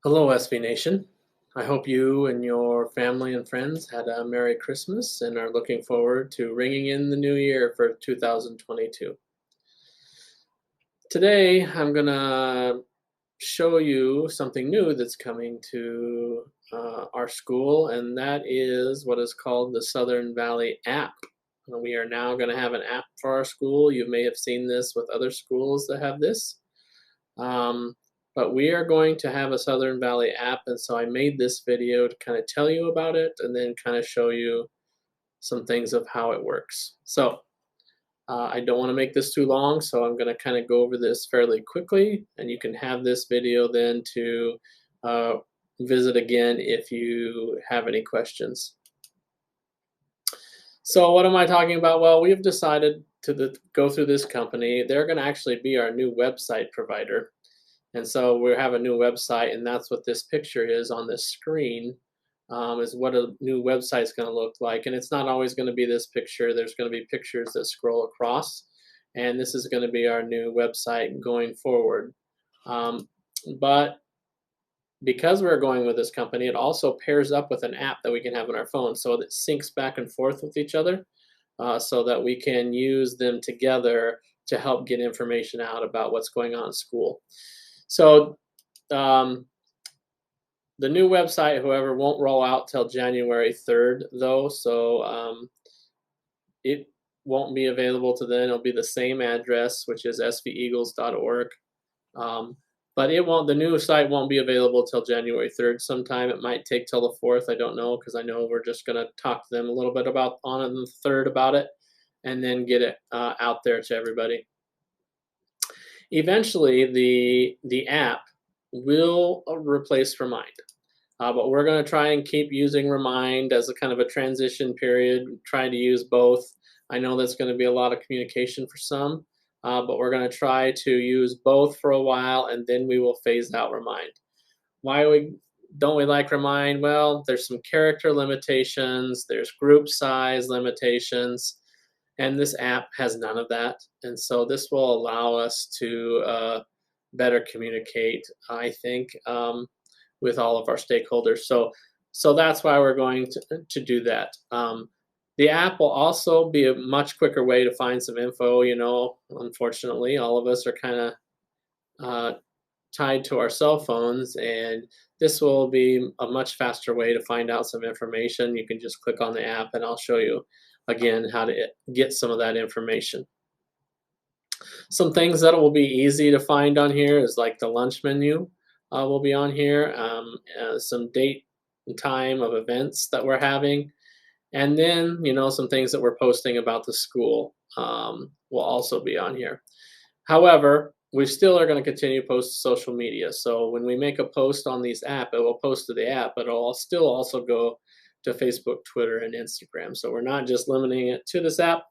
Hello, SB Nation. I hope you and your family and friends had a Merry Christmas and are looking forward to ringing in the new year for 2022. Today, I'm going to show you something new that's coming to our school, and that is what is called the Southern Valley app. We are now going to have an app for our school. You may have seen this with other schools that have this. Um, but we are going to have a Southern Valley app, and so I made this video to kind of tell you about it and then kind of show you some things of how it works. So I don't want to make this too long, so I'm going to kind of go over this fairly quickly, and you can have this video then to uh, visit again if you have any questions. So what am I talking about? Well, we've decided to go through this company. They're going to actually be our new website provider. And so we have a new website, and that's what this picture is on this screen, is what a new website is going to look like. And it's not always going to be this picture. There's going to be pictures that scroll across, and this is going to be our new website going forward. But because we're going with this company, it also pairs up with an app that we can have on our phone, so it syncs back and forth with each other, so that we can use them together to help get information out about what's going on in school. So um, the new website, however, won't roll out till January 3rd, though. So it won't be available to then. It'll be the same address, which is sveagles.org. But it won't. The new site won't be available till January 3rd. Sometime it might take till the 4th. I don't know, because I know we're just going to talk to them a little bit about on the 3rd about it, and then get it out there to everybody. Eventually, the app will replace Remind. But we're going to try and keep using Remind as a kind of a transition period, trying to use both. I know that's going to be a lot of communication for some, but we're going to try to use both for a while, and then we will phase out Remind. Why don't we like Remind? Well, there's some character limitations, there's group size limitations, and this app has none of that. And so this will allow us to better communicate, I think, with all of our stakeholders. So that's why we're going to do that. The app will also be a much quicker way to find some info. Unfortunately, all of us are kind of tied to our cell phones, and this will be a much faster way to find out some information. You can just click on the app, and I'll show you again how to get some of that information. Some things that will be easy to find on here is like the lunch menu will be on here, some date and time of events that we're having, and then some things that we're posting about the school will also be on here. However, we still are going to continue to post to social media. So when we make a post on these app, it will post to the app, but it'll still also go to Facebook, Twitter, and Instagram. So we're not just limiting it to this app.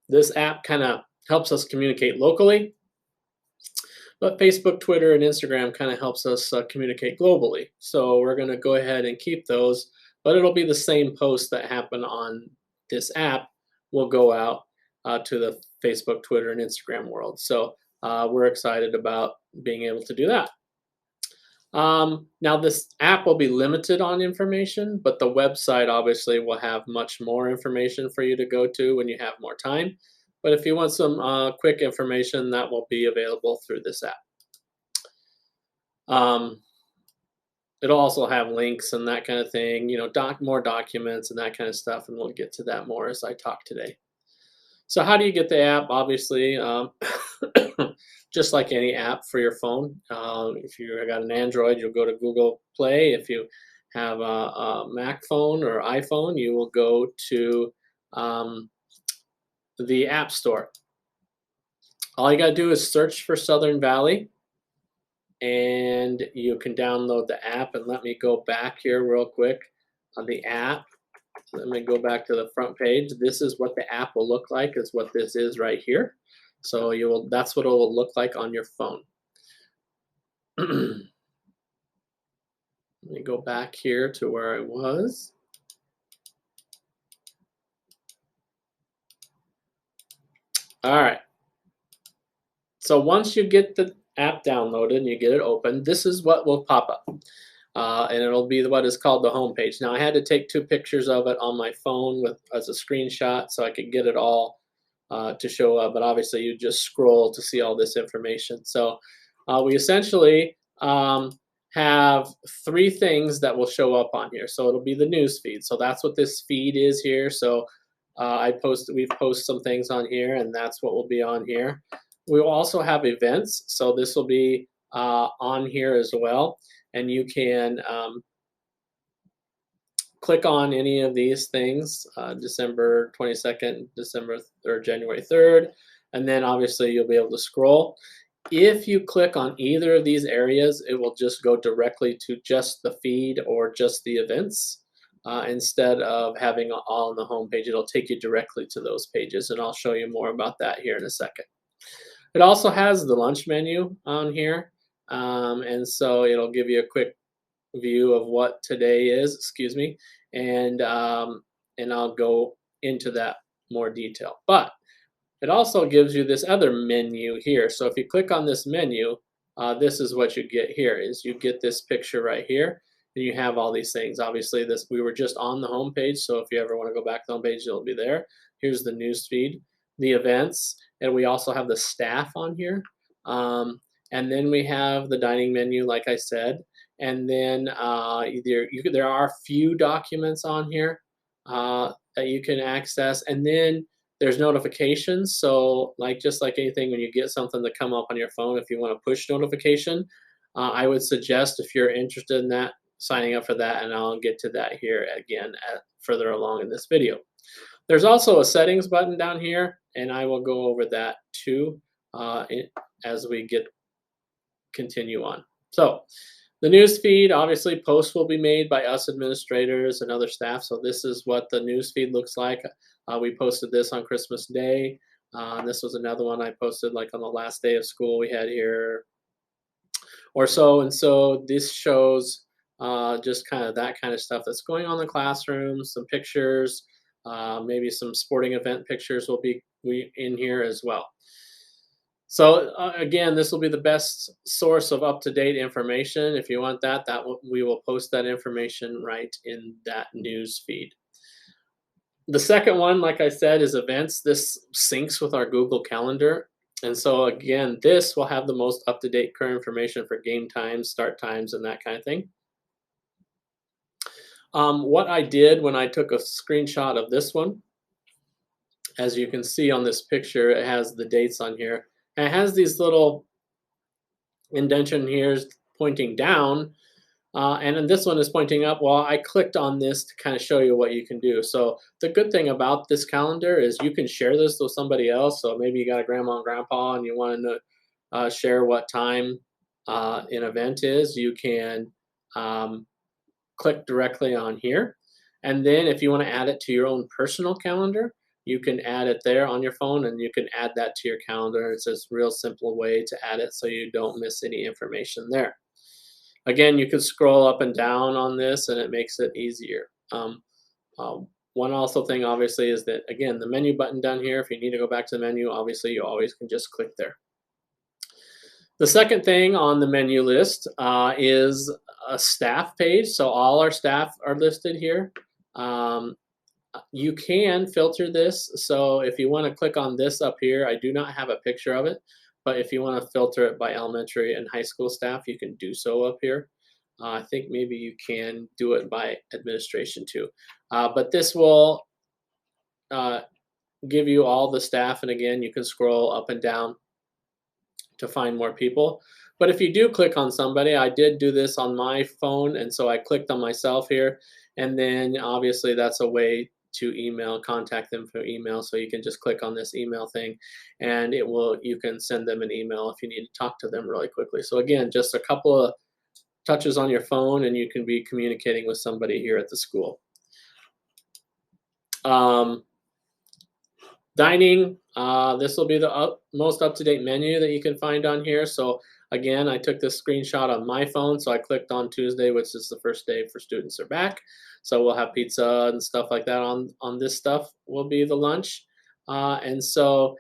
This app kind of helps us communicate locally, but Facebook, Twitter, and Instagram kind of helps us communicate globally. So we're going to go ahead and keep those, but it'll be the same posts that happen on this app will go out to the Facebook, Twitter, and Instagram world. So we're excited about being able to do that. Now this app will be limited on information, but the website obviously will have much more information for you to go to when you have more time. But if you want some quick information, that will be available through this app. It'll also have links and that kind of thing, more documents and that kind of stuff, and we'll get to that more as I talk today. So how do you get the app? Obviously, just like any app for your phone. If you got an Android, you'll go to Google Play. If you have a Mac phone or iPhone, you will go to the App Store. All you got to do is search for Southern Valley, and you can download the app. And let me go back here real quick on the app. Let me go back to the front page. This is what the app will look like, is what this is right here. So that's what it will look like on your phone. Let me go back here to where I was. All right. So once you get the app downloaded and you get it open, this is what will pop up. And it'll be what is called the home page. Now I had to take 2 pictures of it on my phone with as a screenshot so I could get it all to show up. But obviously, you just scroll to see all this information. So we essentially have 3 things that will show up on here. So it'll be the news feed. So that's what this feed is here. So we've posted some things on here, and that's what will be on here. We will also have events. So this will be on here as well, and you can click on any of these things, December 22nd, December or January 3rd, and then obviously you'll be able to scroll. If you click on either of these areas, it will just go directly to just the feed or just the events. Instead of having it all on the home page, it'll take you directly to those pages, and I'll show you more about that here in a second. It also has the lunch menu on here, and so it'll give you a quick view of what today is, excuse me, and I'll go into that more detail. But it also gives you this other menu here. So if you click on this menu, this is what you get here. Is you get this picture right here, and you have all these things. Obviously, this we were just on the home page, so if you ever want to go back to the home page, it'll be there. Here's the news feed, the events, and we also have the staff on here. And then we have the dining menu, like I said, and then there are a few documents on here that you can access, and then there's notifications. So like just like anything, when you get something to come up on your phone, if you want a push notification, I would suggest, if you're interested in that, signing up for that, and I'll get to that here again further along in this video. There's also a settings button down here, and I will go over that too as we continue on. So the news feed, obviously posts will be made by us administrators and other staff. So this is what the news feed looks like. We posted this on Christmas Day. This was another one I posted like on the last day of school we had here or so. And so this shows just kind of that kind of stuff that's going on in the classroom, some pictures, maybe some sporting event pictures will be in here as well. So again, this will be the best source of up-to-date information. If you want that, we will post that information right in that news feed. The second one, like I said, is events. This syncs with our Google Calendar. And so again, this will have the most up-to-date current information for game times, start times, and that kind of thing. What I did when I took a screenshot of this one, as you can see on this picture, it has the dates on here. And it has these little indentation here pointing down, and then this one is pointing up. Well, I clicked on this to kind of show you what you can do. So the good thing about this calendar is you can share this with somebody else. So maybe you got a grandma and grandpa and you want to share what time an event is. You can click directly on here. And then if you want to add it to your own personal calendar, you can add it there on your phone, and you can add that to your calendar. It's a real simple way to add it so you don't miss any information there. Again, you can scroll up and down on this, and it makes it easier. One also thing, obviously, is that, again, the menu button down here, if you need to go back to the menu, obviously, you always can just click there. The second thing on the menu list is a staff page. So all our staff are listed here. You can filter this. So if you want to click on this up here, I do not have a picture of it, but if you want to filter it by elementary and high school staff, you can do so up here. I think maybe you can do it by administration too. But this will give you all the staff, and again, you can scroll up and down to find more people. But if you do click on somebody, I did do this on my phone, and so I clicked on myself here, and then obviously that's a way to contact them through email. So you can just click on this email thing, and you can send them an email if you need to talk to them really quickly. So again, just a couple of touches on your phone, and you can be communicating with somebody here at the school. Dining, this will be the most up-to-date menu that you can find on here. So again, I took this screenshot on my phone, so I clicked on Tuesday, which is the first day for students are back. So we'll have pizza and stuff like that on this stuff will be the lunch. And so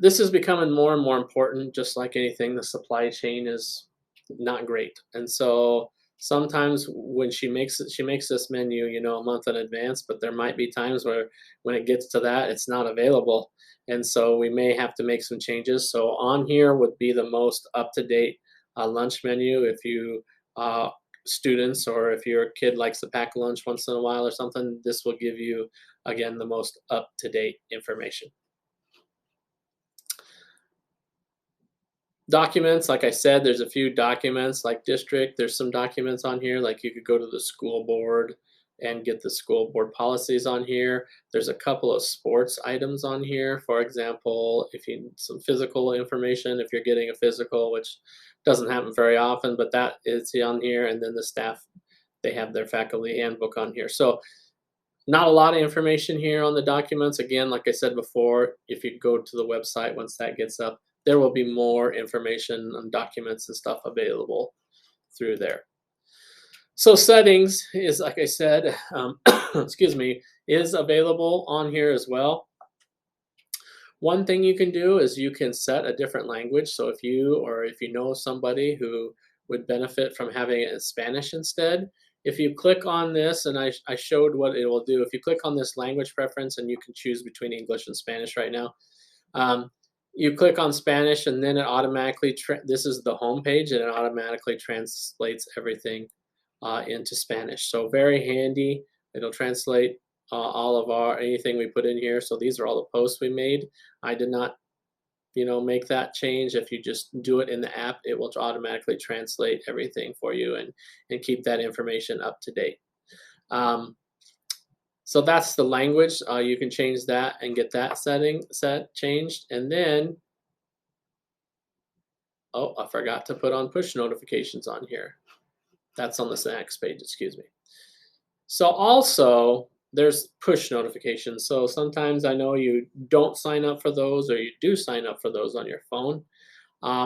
this is becoming more and more important. Just like anything, the supply chain is not great, and so sometimes when she makes this menu, a month in advance, but there might be times where when it gets to that, it's not available, and so we may have to make some changes. So on here would be the most up to date lunch menu. If you uh, students, or if your kid likes to pack lunch once in a while or something, this will give you again the most up to date information. Documents, like I said, there's a few documents like district. There's some documents on here, like you could go to the school board and get the school board policies on here. There's a couple of sports items on here. For example, if you need some physical information, if you're getting a physical, which doesn't happen very often, but that is on here. And then the staff, they have their faculty handbook on here. So not a lot of information here on the documents. Again, like I said before, if you go to the website, once that gets up, there will be more information on documents and stuff available through there. So settings is, like I said, excuse me, is available on here as well. One thing you can do is you can set a different language. So if you know somebody who would benefit from having it in Spanish instead, if you click on this, and I showed what it will do, if you click on this language preference, and you can choose between English and Spanish right now, um, you click on Spanish, and then it automatically, this is the home page, and it automatically translates everything into Spanish. So very handy. It'll translate all of anything we put in here. So these are all the posts we made. I did not, make that change. If you just do it in the app, it will automatically translate everything for you and keep that information up to date. So that's the language. You can change that and get that set changed. And then, oh, I forgot to put on push notifications on here. That's on the next page, excuse me. So also, there's push notifications. So sometimes I know you don't sign up for those, or you do sign up for those on your phone.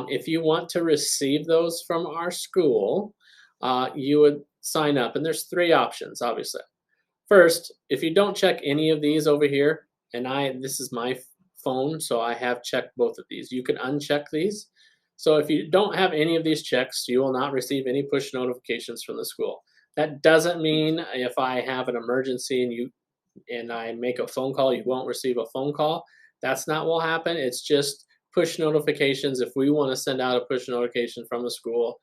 If you want to receive those from our school, you would sign up. And there's three options, obviously. First, if you don't check any of these over here, and this is my phone, so I have checked both of these. You can uncheck these. So if you don't have any of these checks, you will not receive any push notifications from the school. That doesn't mean if I have an emergency and I make a phone call, you won't receive a phone call. That's not what will happen. It's just push notifications. If we want to send out a push notification from the school,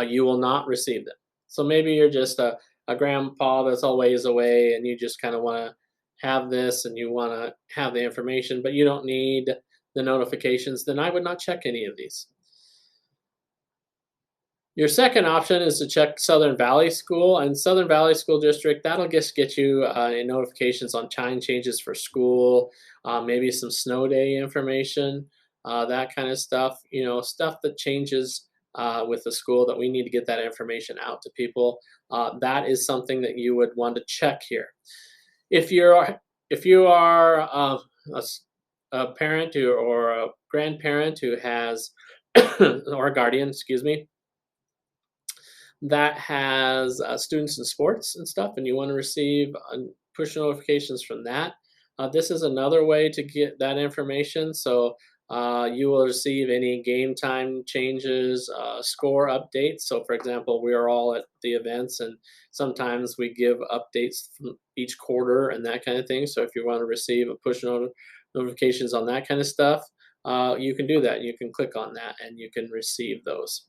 you will not receive them. So maybe you're just a grandpa that's a ways away, and you just kind of want to have this, and you want to have the information, but you don't need the notifications, then I would not check any of these. Your second option is to check Southern Valley School, and Southern Valley School District. That'll just get you notifications on time changes for school, maybe some snow day information, that kind of stuff. Stuff that changes with the school that we need to get that information out to people. That is something that you would want to check here. If you are a parent or a grandparent who has or a guardian, excuse me, that has students in sports and stuff, and you want to receive push notifications from that, this is another way to get that information. So you will receive any game time changes, score updates. So, for example, we are all at the events, and sometimes we give updates from each quarter and that kind of thing. So, if you want to receive a push notifications on that kind of stuff, you can do that. You can click on that, and you can receive those.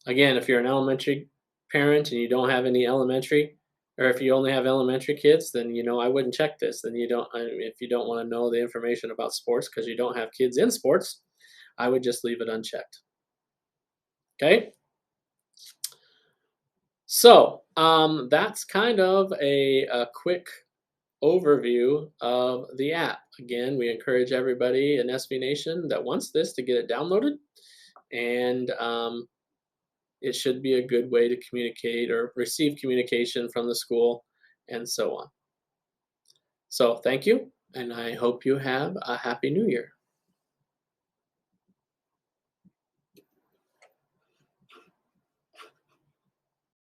Again, if you're an elementary parent and you don't have any elementary, or if you only have elementary kids, then I wouldn't check this. Then if you don't want to know the information about sports because you don't have kids in sports, I would just leave it unchecked. Okay. So that's kind of a quick overview of the app. Again, we encourage everybody in SB Nation that wants this to get it downloaded, and it should be a good way to communicate or receive communication from the school and so on. So thank you, and I hope you have a happy new year.